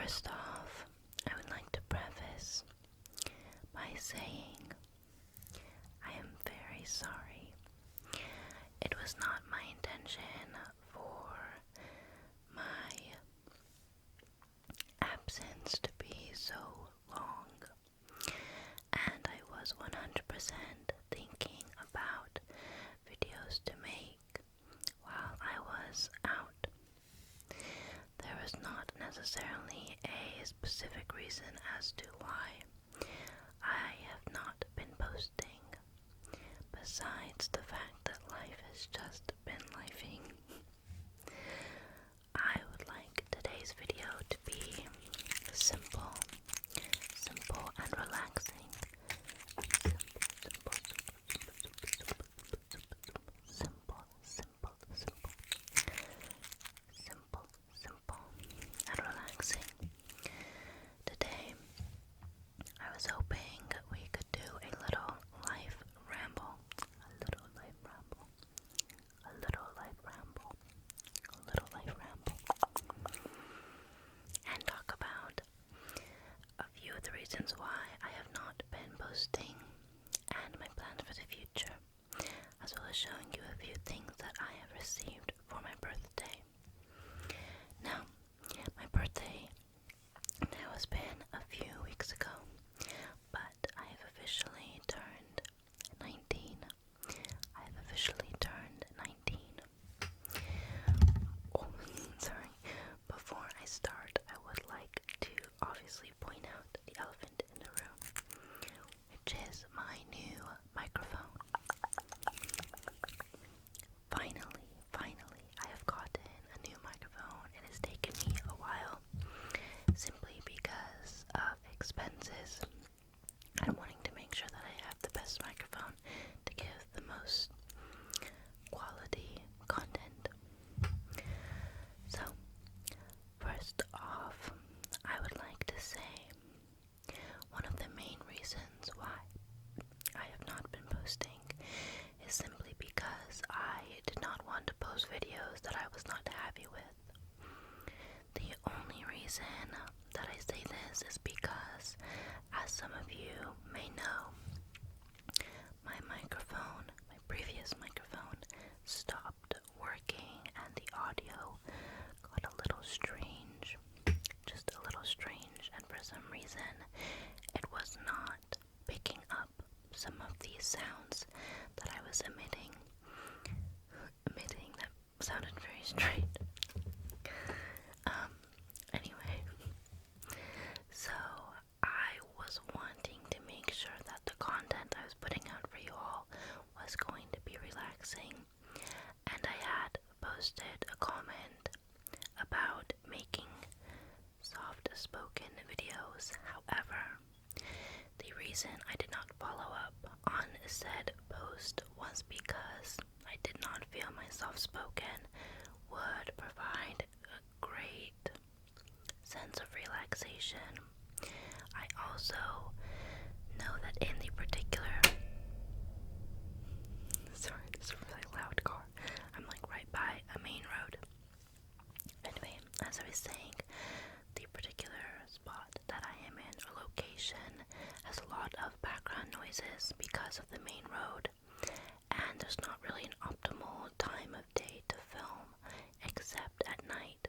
First off, I would like to preface by saying I am very sorry. It was not my intention for my absence to be so long, and I was 100% thinking about videos to make while I was out. There was not necessarily a specific reason as to why I have not been posting, besides the fact that life has just been lifing. I would like today's video to be simple and relaxing. Simple and relaxing. Today, I was hoping we could do a little life ramble, and talk about a few of the reasons why I have not been posting and my plans for the future, as well as showing you a few things that I have received for my birthday. Now, my birthday now has been a few weeks ago, but I have officially turned 19. I have officially turned 19. Oh, sorry. Before I start, I would like to obviously point out the elephant in the room, which is my new microphone. Finally, I have gotten a new microphone. It has taken me a while, simply because of expenses and wanting to make sure that I have the best microphone to give the most quality content. So, first off, I would like to say one of the main reasons why I have not been posting is simply because I did not want to post videos that I was not happy with. The only reason that I say this is because, as some of you may know, my previous microphone, stopped working and the audio got a little strange, just a little strange, and for some reason it was not picking up some of these sounds that I was emitting that sounded very strange. Anyway, so I was wanting to make sure that the content I was putting out for you all was going to be relaxing, and I had posted a comment about making soft-spoken videos. However, the reason I did not follow up on said post was because I did not feel my soft-spoken would provide a great sense of relaxation. I also know that in the particular... Sorry, this is a really loud car. I'm like right by a main road. Anyway, as I was saying, the particular spot that I am in, or location, has a lot of background noises because of the main road, and there's not really an optimal time of day to film except at night.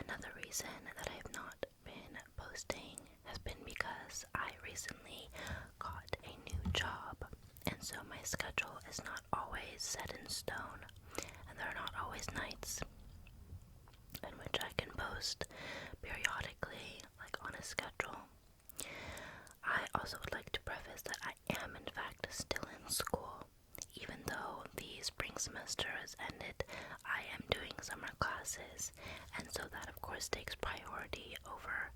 Another reason that I have not been posting has been because I recently got a new job, and so my schedule is not always set in stone, and there are not always nights in which I can post periodically, like on a schedule. I also would like to preface that I am in fact still in school. Even though the spring semester has ended, I am doing summer classes, and so that of course takes priority over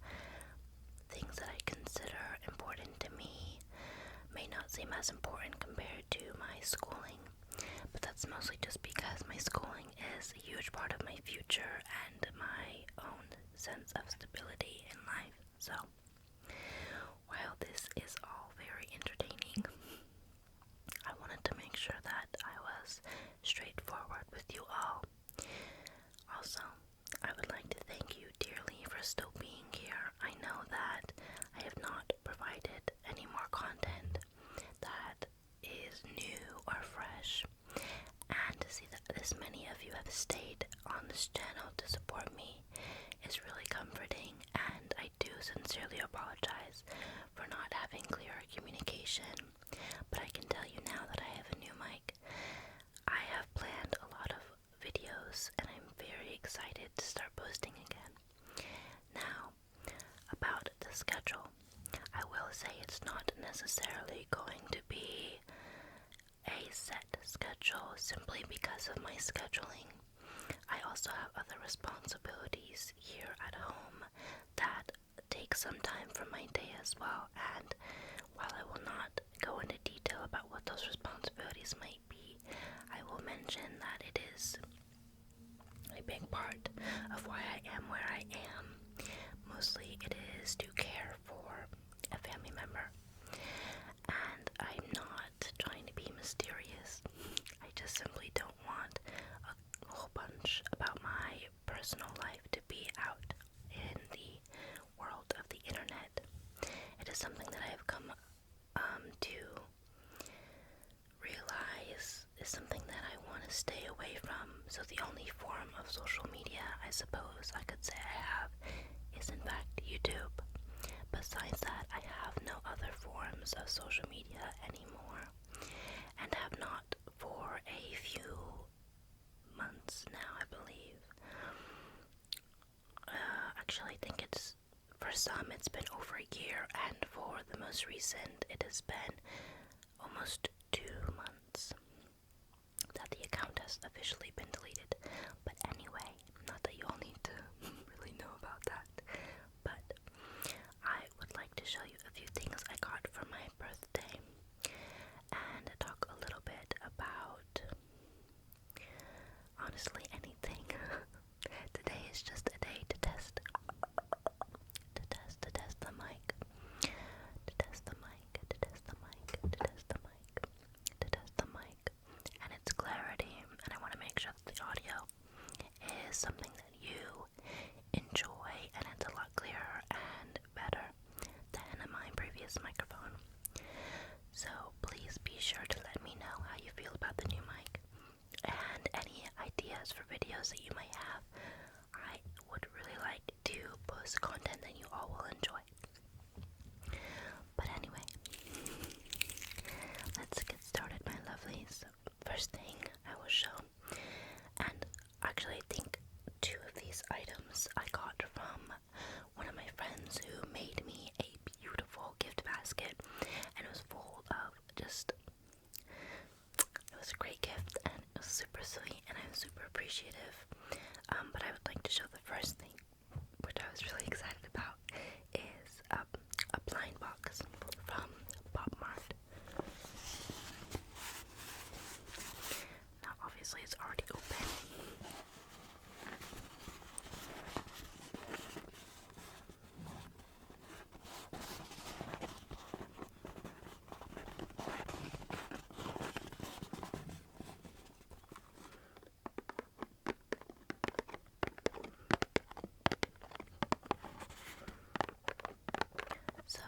things that I consider important to me. May not seem as important compared to my schooling, but that's mostly just because my schooling is a huge part of my future and my own sense of stability in life. So, while this is all very entertaining, I wanted to make sure that I was straightforward with you all. Also, I would like to thank you dearly for this many of you have stayed on this channel to support me is really comforting, and I do sincerely apologize for not having clearer communication, but I can tell you now that I have a new mic. I have planned a lot of videos, and I'm very excited to start posting again. Now, about the schedule, I will say it's not necessarily going to be a set schedule simply because of my scheduling. I also have other responsibilities here at home that take some time from my day as well, and while I will not go into detail about what those responsibilities might be, I will mention that it is a big part of why I am where I am. Mostly it is to care for a family member, and I'm not trying to be mysterious. I just simply don't want a whole bunch about my personal life to be out in the world of the internet. It is something that I have come to realize is something that I want to stay away from. So the only form of social media I suppose I could say I have is in fact YouTube. Besides that, I have no other forms of social media anymore, and have not for a few months now, I believe. Actually, I think for some it's been over a year, and for the most recent it has been almost 2 months that the account has officially been deleted. But anyway, not that you all need to really know about that, but I would like to show you a few things I got for my birthday and talk a little bit about, honestly, anything. Today is just a day to test the mic, to test the mic, to test the mic, to test the mic, to test the mic, and its clarity, and I want to make sure that the audio is something that you enjoy, and it's a lot clearer and better than my previous microphone. So please be sure to let me know how you feel about the new mic, and any ideas for videos that you might have. I would really like to post content that you all will enjoy. But anyway, let's get started, my lovelies. First thing I will show, and actually I think 2 of these items I got from one of my friends who made me a beautiful gift basket, and it was full of it was a great gift, and it was super sweet, and I'm super appreciative. But I would like to show the first thing, which I was really excited about, is a blind box from Pop Mart. Now obviously it's already open. So,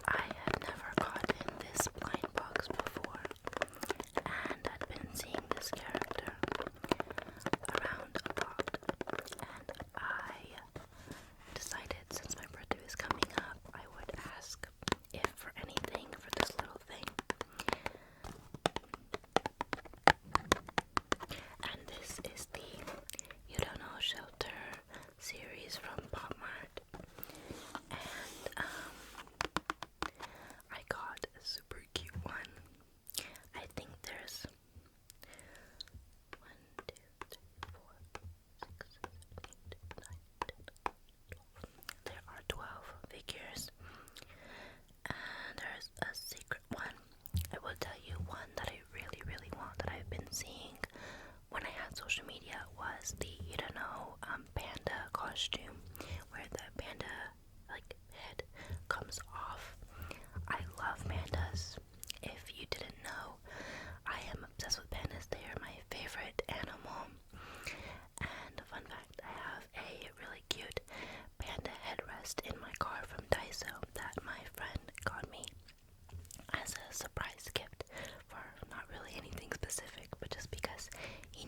I had never gotten this blind box before, and I'd been seeing this character around a lot, and I decided since my birthday was coming up, I would ask if for anything for this little thing. And this is the Hirono Shelter series from Pop Mart. And I got a super cute one. I think there's 1, 2, 3, 4, 6, 7, 8, 9, 10, 12. There are 12 figures. And there's a secret one. I will tell you one that I really, really want, that I've been seeing when I had social media, was the Hirono panda costume, where the panda head comes off. I love pandas. If you didn't know, I am obsessed with pandas. They are my favorite animal. And fun fact, I have a really cute panda headrest in my car from Daiso that my friend got me as a surprise gift for not really anything specific, but just because he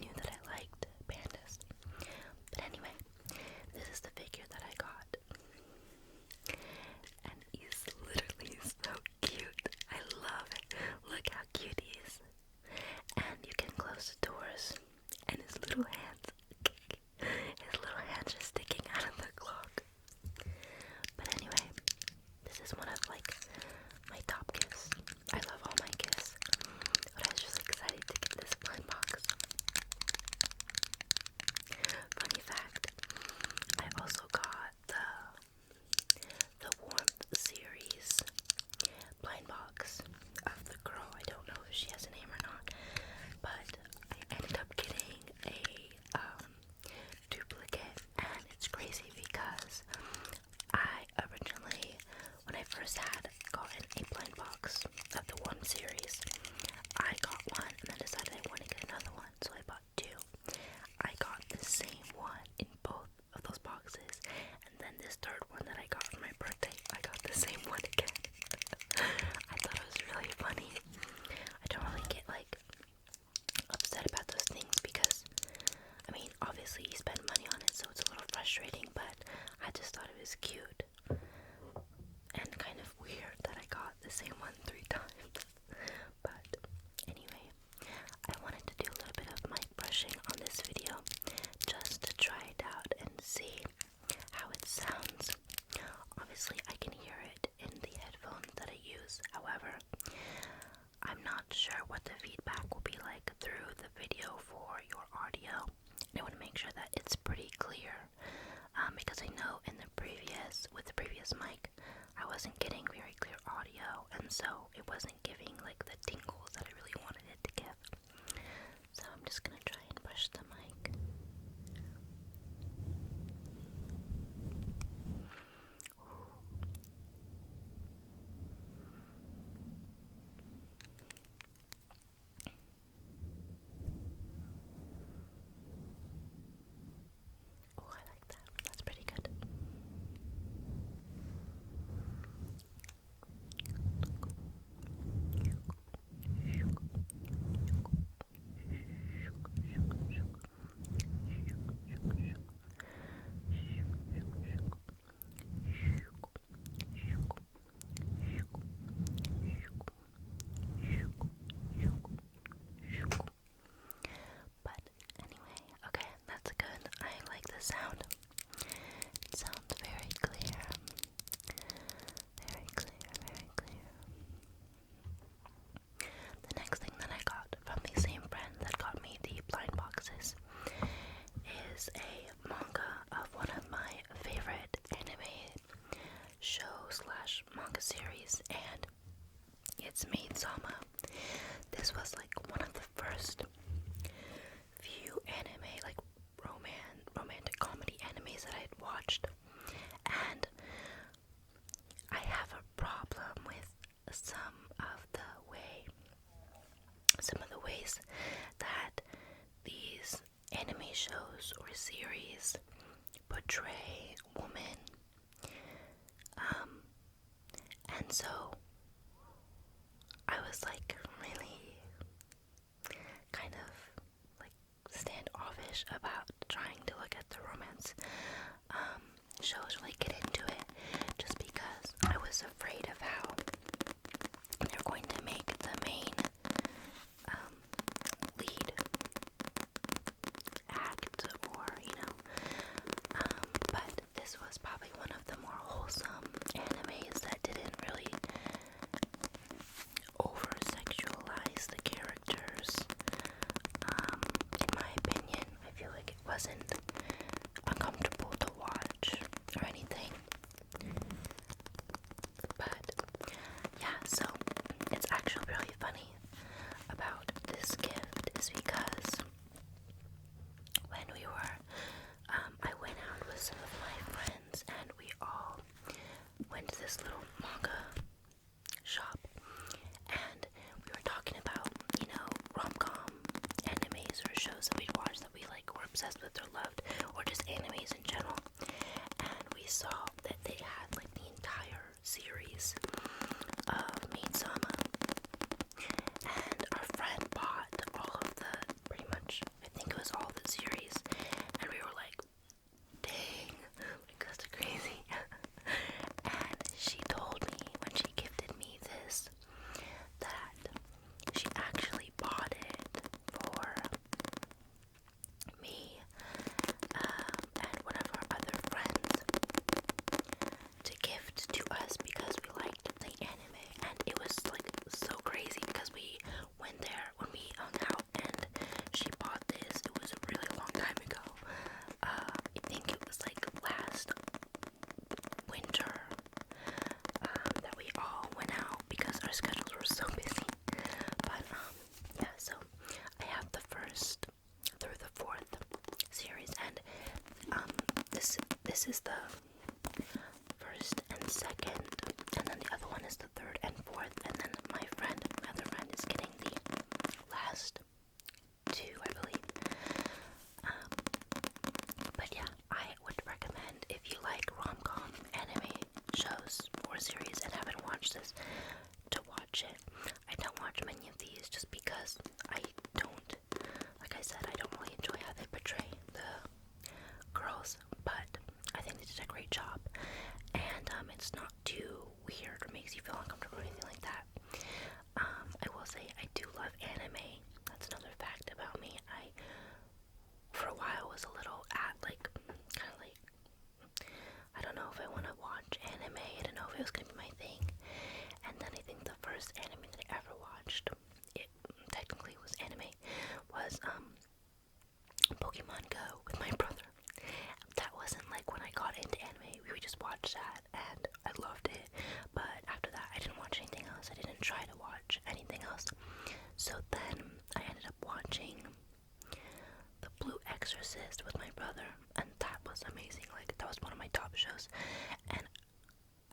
this mic, I wasn't getting very clear audio, and so it wasn't giving like the tingles that I really wanted it to give. So I'm just gonna try and brush the mic. Oh, I like that. That's pretty good. But anyway, okay, that's good. I like the sound. It sounds very clear. Very clear, very clear. The next thing that I got from the same friend that got me the blind boxes is a manga of one of my favorite anime show slash manga series, and it's Maid Sama. This was like one of the first few anime, like romantic comedy animes that I had watched, and I have a problem with some of the ways that these anime shows or series portray women, and so I was like really kind of like standoffish about trying to look at the romance shows or like get into it, just because I was afraid of how they're going to make the main lead act, or but this was probably one of the more wholesome animes that didn't really over sexualize the characters. In my opinion, I feel like it wasn't uncomfortable to watch or anything. But yeah, so it's actually really funny about this gift is because when we were, I went out with some of my friends and we all went to this little manga shop, and we were talking about, rom-com animes or shows that we'd watched that we like were obsessed with or loved, or just animes in general. And we saw that they had like the entire series of Maid Sama, and our friend bought all of the, pretty much, I think it was all the series, and we were like, dang, like that's crazy. And she told me when she gifted me this that she actually bought it for me and one of our other friends to gift to us because we liked the anime. And it was like so crazy because we went there when we hung out and she bought this. It was a really long time ago. I think it was like last winter that we all went out because our schedules were so busy. But yeah, so I have the first through the fourth series, and this is the first and second, and then the other one is the third and fourth, and then my other friend is getting the last two, I believe. But yeah, I would recommend, if you like rom-com anime shows or series and haven't watched this, to watch it. I don't watch many of these just because I don't, like I said, I don't really enjoy how they portray the girls, but I think they did a great job, and it's not too weird or makes you feel uncomfortable or anything like that. I will say I do love anime. That's another fact about me. I, for a while, was a little kind of like, I don't know if I want to watch anime. I don't know if it was going to be my thing. And then I think the first anime that I ever watched, it technically was anime, was Pokemon Go with my brother. That wasn't like when I got into anime. We would just watch that, and I I loved it. But after that, I didn't watch anything else. I didn't try to watch anything else. So then I ended up watching The Blue Exorcist with my brother, and that was amazing. Like, that was one of my top shows. And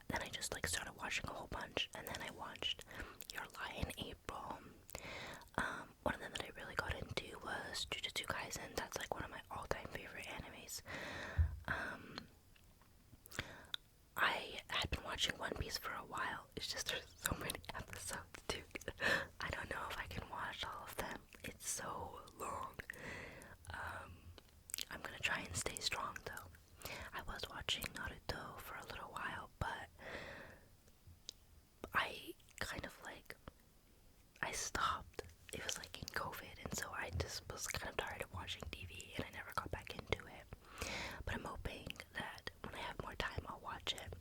then I just like started watching a whole bunch, and then I watched Your Lie in April. One of them that I really got into was Jujutsu Kaisen. That's like one of my all-time favorite animes. I had been watching One Piece for a while. It's just there's so many episodes, dude. I don't know if I can watch all of them. It's so long. I'm gonna try and stay strong though. I was watching Naruto for a little while, but I kind of like, I stopped. It was like in COVID, and so I just was kind of tired of watching TV, and I never got back into it. But I'm hoping that when I have more time, I'll watch it.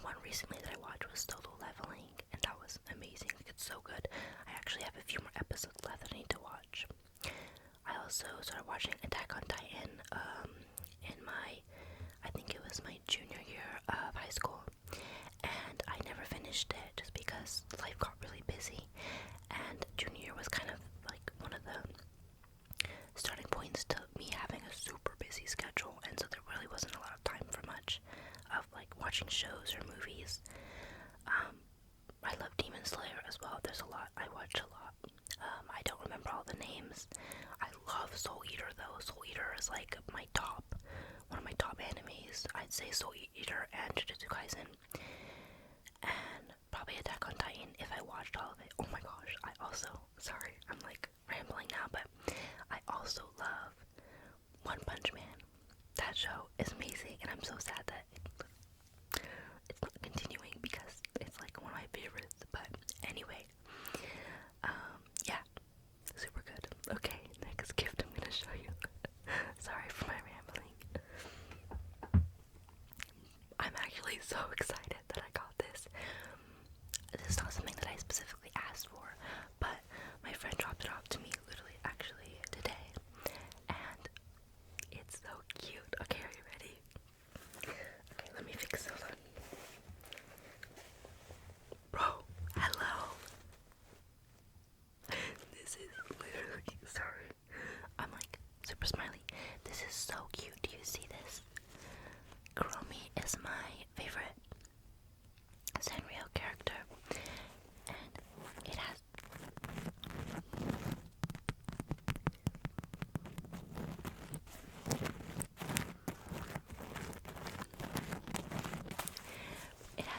One recently that I watched was Solo Leveling, and that was amazing. Like, it's so good. I actually have a few more episodes left that I need to watch. I also started watching Attack on Titan in my, I think it was my junior year of high school, and I never finished it just because life got really busy, and junior year was kind of like one of the starting points to me having a super busy schedule, and so there really wasn't a lot of time for much of like watching shows or movies. I love Demon Slayer as well. There's a lot. I watched a lot. I don't remember all the names. I love Soul Eater though. Soul Eater is like one of my top animes. I'd say Soul Eater and Jujutsu Kaisen, and probably Attack on Titan if I watched all of it. Oh my gosh! Sorry, I'm like rambling now, but I also love One Punch Man. That show is amazing, and I'm so sad that it's not continuing because it's like one of my favorites. But anyway, yeah, super good. Okay, next gift I'm gonna show you. Sorry for my rambling. I'm actually so excited that I got this. This is not something that I specifically asked for, but my friend dropped it off to me literally actually today, and it's so cute. Okay, are you ready? Okay, let me fix this one. Bro, hello. This is literally, sorry, I'm like super smiley. This is so cute. Do you see this? Kuromi is my favorite Sanrio character, and it has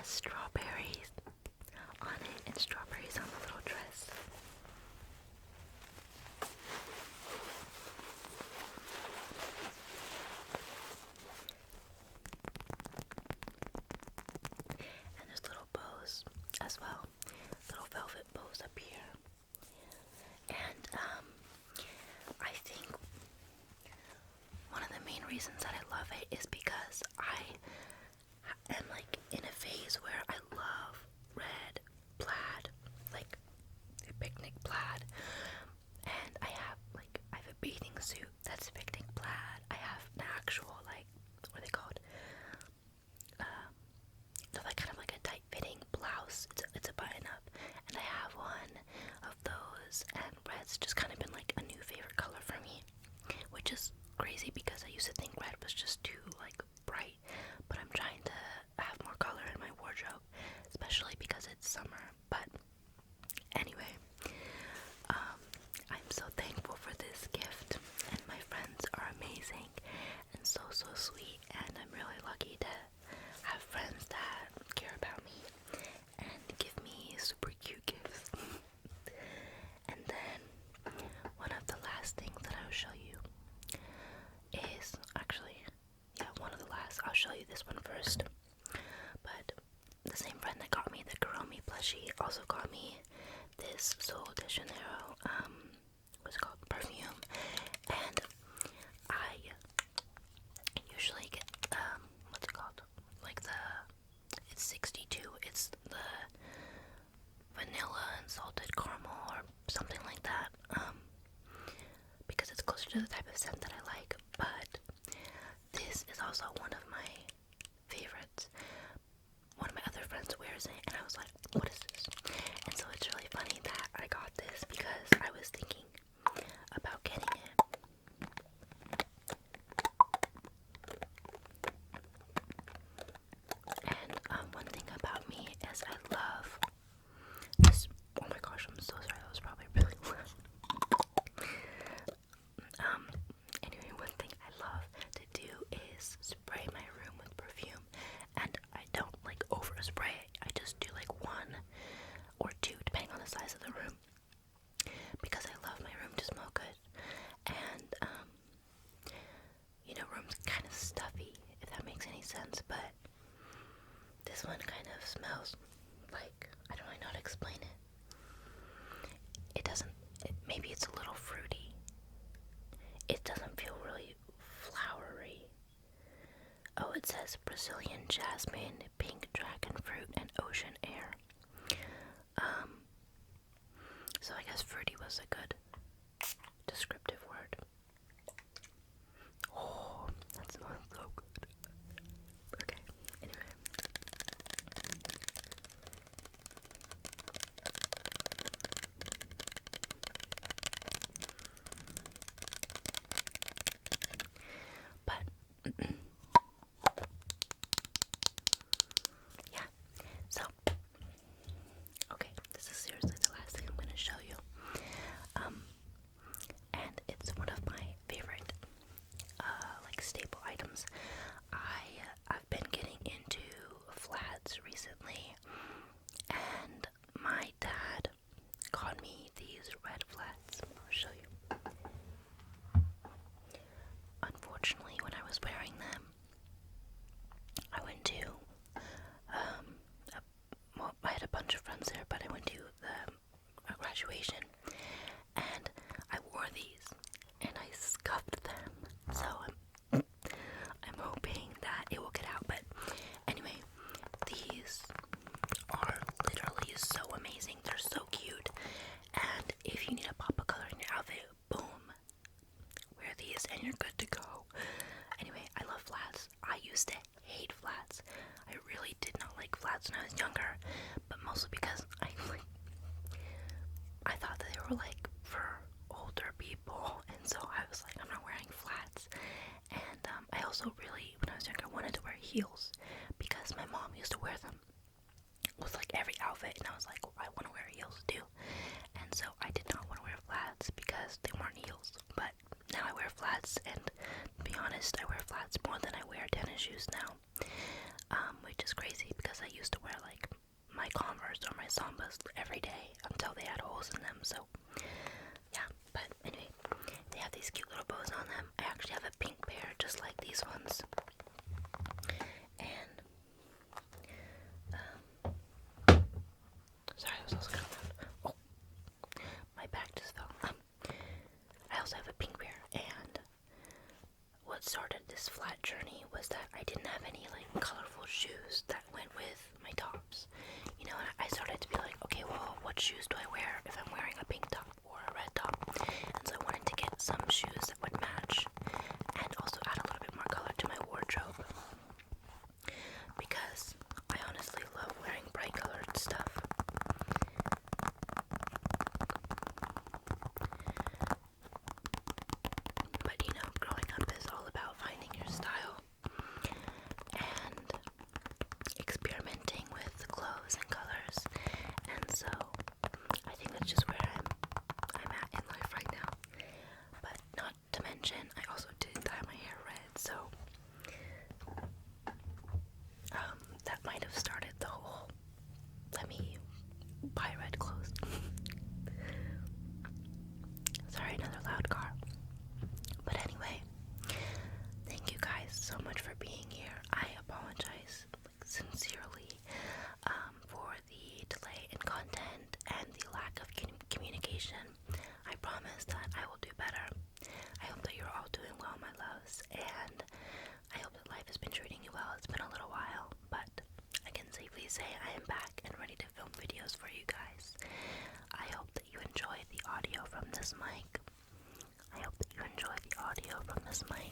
strawberries on it and strawberries on the little dress. And there's little bows as well, little velvet bows up here. And I think one of the main reasons that I love it is because I am like in a phase where I love red plaid, like picnic plaid, and I have a bathing suit that's picnic plaid. I have an actual like, what are they called? They're like kind of like a tight fitting blouse. It's a button up, and I have one of those, and red's just kind of been like a new favorite color for me, which is crazy because I used to think red was just too like bright, but I'm trying to have more color in my wardrobe, especially because it's summer. But anyway, I'm so thankful for this gift, and my friends are amazing and so sweet, and I'm really lucky to have friends that care about me and give me super cute gifts. And then one of the last things that I'll show you is actually, yeah, but this one kind of smells like, I don't really know how to explain it. It doesn't, maybe it's a little fruity. It doesn't feel really flowery. Oh, it says Brazilian jasmine, pink dragon fruit, and ocean air. So I guess fruity was a good descriptive word. Oh, that smells so good. Okay, anyway. But, yeah, so, okay, this is seriously the last thing I'm going to show you. And it's one of my favorite, like, staple items. I've been getting into flats recently, and my dad got me these red flats. I'll show you. Unfortunately, when I was wearing them, I went to, well, I had a bunch of friends there, but I went to the graduation, and I wore these, and I scuffed them, so I'm hoping that it will get out. But anyway, these are literally so amazing. They're so cute, and if you need a pop of color in your outfit, boom, wear these and you're good to go. Anyway, I love flats. I used to hate flats. I really did not like flats when I was younger, but mostly because I thought that they were like for older people, and so I was like, I'm not wearing flats. And I also really, when I was younger, wanted to wear heels because my mom used to wear them with like every outfit, and I was like, well, I want to wear heels too. And so I did not want to wear flats because they weren't heels, but now I wear flats, and to be honest, I wear flats more than I wear tennis shoes now, which is crazy because I used to wear like my Converse or my Sambas every day until they had holes in them. So yeah, but anyway, they have these cute little bows on them. I actually have a pink pair just like these ones, and sorry, that was also kind of loud. Oh, my bag just fell. I also have a pink pair, and what started this flat journey was that I didn't have any like colorful shoes that went with my tops. You know, and I started to be like, okay, well, what shoes do I wear if I'm wearing a pink top or a red top? And so I wanted to get some shoes that would match and also add a little bit more color to my wardrobe, because I honestly love wearing bright colored stuff. But you know, growing up is all about finding your style and experimenting with clothes and colors, and so I think that's just where I'm at in life right now. But not to mention, I also did dye my hair red, so that might have started the whole let me buy red clothes. Sorry, another loud car. But anyway, thank you guys so much for being here. I apologize sincerely for the delay in content and the lack of communication. I promise that I will do better. I hope that you're all doing well, my loves, and I hope that life has been treating you well. It's been a little while, but I can safely say I am back and ready to film videos for you guys. I hope that you enjoy the audio from this mic. I hope that you enjoy the audio from this mic.